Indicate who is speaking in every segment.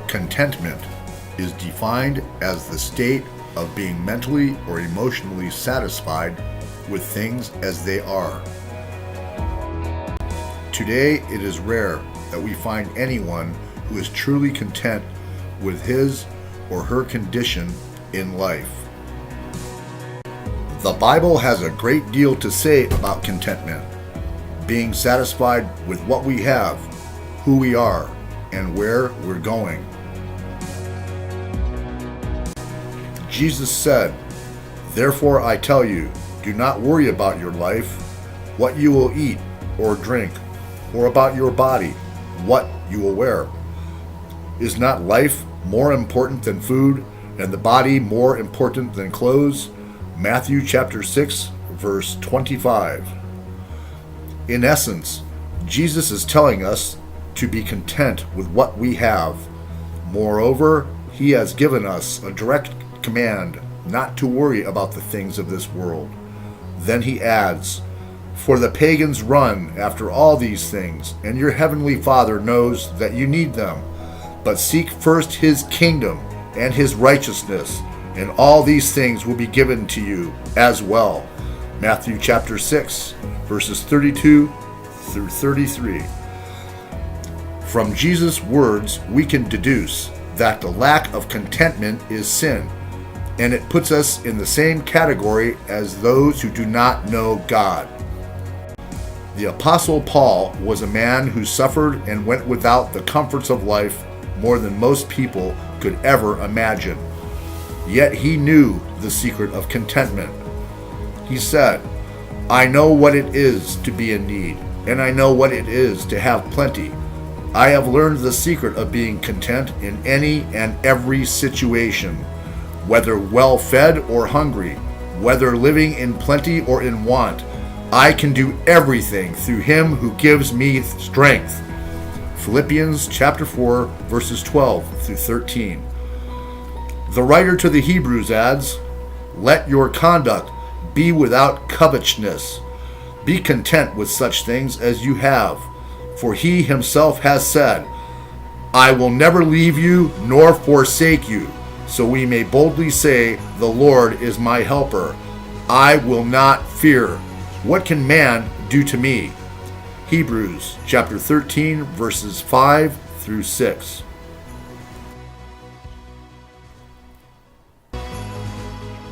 Speaker 1: Contentment is defined as the state of being mentally or emotionally satisfied with things as they are. Today, it is rare that we find anyone who is truly content with his or her condition in life. The Bible has a great deal to say about contentment, being satisfied with what we have, who we are, and where we're going. Jesus said, "Therefore I tell you, do not worry about your life, what you will eat or drink, or about your body, what you will wear. Is not life more important than food, and the body more important than clothes?" Matthew chapter 6, verse 25. In essence, Jesus is telling us to be content with what we have. Moreover, he has given us a direct command not to worry about the things of this world. Then he adds, "For the pagans run after all these things, and your heavenly Father knows that you need them. But seek first his kingdom and his righteousness, and all these things will be given to you as well." Matthew chapter 6, verses 32 through 33. From Jesus' words, we can deduce that the lack of contentment is sin, and it puts us in the same category as those who do not know God. The Apostle Paul was a man who suffered and went without the comforts of life more than most people could ever imagine. Yet he knew the secret of contentment. He said, "I know what it is to be in need, and I know what it is to have plenty. I have learned the secret of being content in any and every situation, whether well-fed or hungry, whether living in plenty or in want. I can do everything through him who gives me strength." Philippians chapter 4, verses 12 through 13. The writer to the Hebrews adds, "Let your conduct be without covetousness. Be content with such things as you have, for he himself has said, 'I will never leave you nor forsake you.' So we may boldly say, 'The Lord is my helper. I will not fear. What can man do to me?'" Hebrews chapter 13, verses 5 through 6.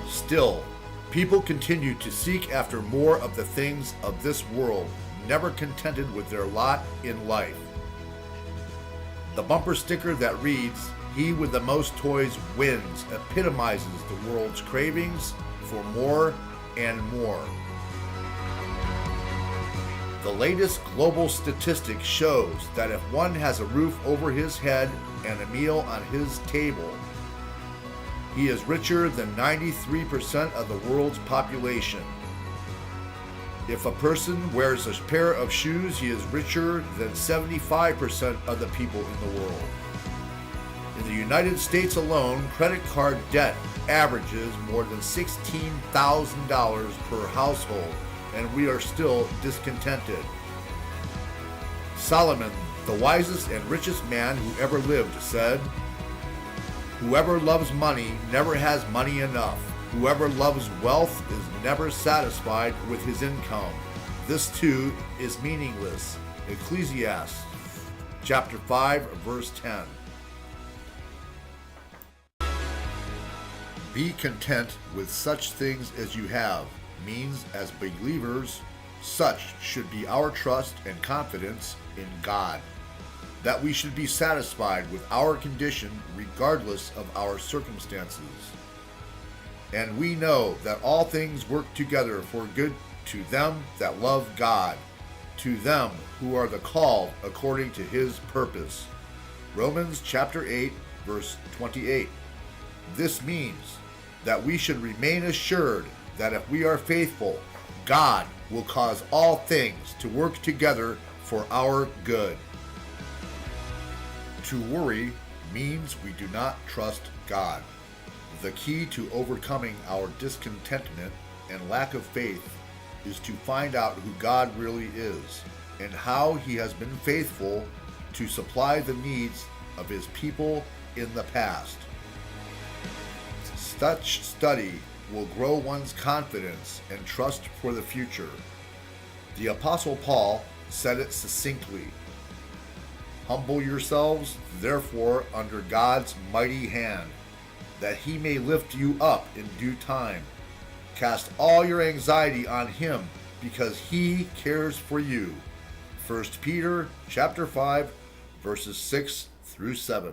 Speaker 1: Still, people continue to seek after more of the things of this world, never contented with their lot in life. The bumper sticker that reads, "He with the most toys wins," epitomizes the world's cravings for more and more. The latest global statistic shows that if one has a roof over his head and a meal on his table, he is richer than 93% of the world's population. If a person wears a pair of shoes, he is richer than 75% of the people in the world. In the United States alone, credit card debt averages more than $16,000 per household, and we are still discontented. Solomon, the wisest and richest man who ever lived, said, "Whoever loves money never has money enough. Whoever loves wealth is never satisfied with his income. This too is meaningless." Ecclesiastes chapter 5, verse 10. Be content with such things as you have means, as believers, such should be our trust and confidence in God, that we should be satisfied with our condition regardless of our circumstances. And we know that all things work together for good to them that love God, to them who are the called according to his purpose. Romans chapter 8, verse 28. This means that we should remain assured that if we are faithful, God will cause all things to work together for our good. To worry means we do not trust God. The key to overcoming our discontentment and lack of faith is to find out who God really is and how He has been faithful to supply the needs of His people in the past. Such study will grow one's confidence and trust for the future. The Apostle Paul said it succinctly: "Humble yourselves, therefore, under God's mighty hand, that He may lift you up in due time. Cast all your anxiety on Him, because He cares for you." 1 Peter chapter 5, verses 6 through 7.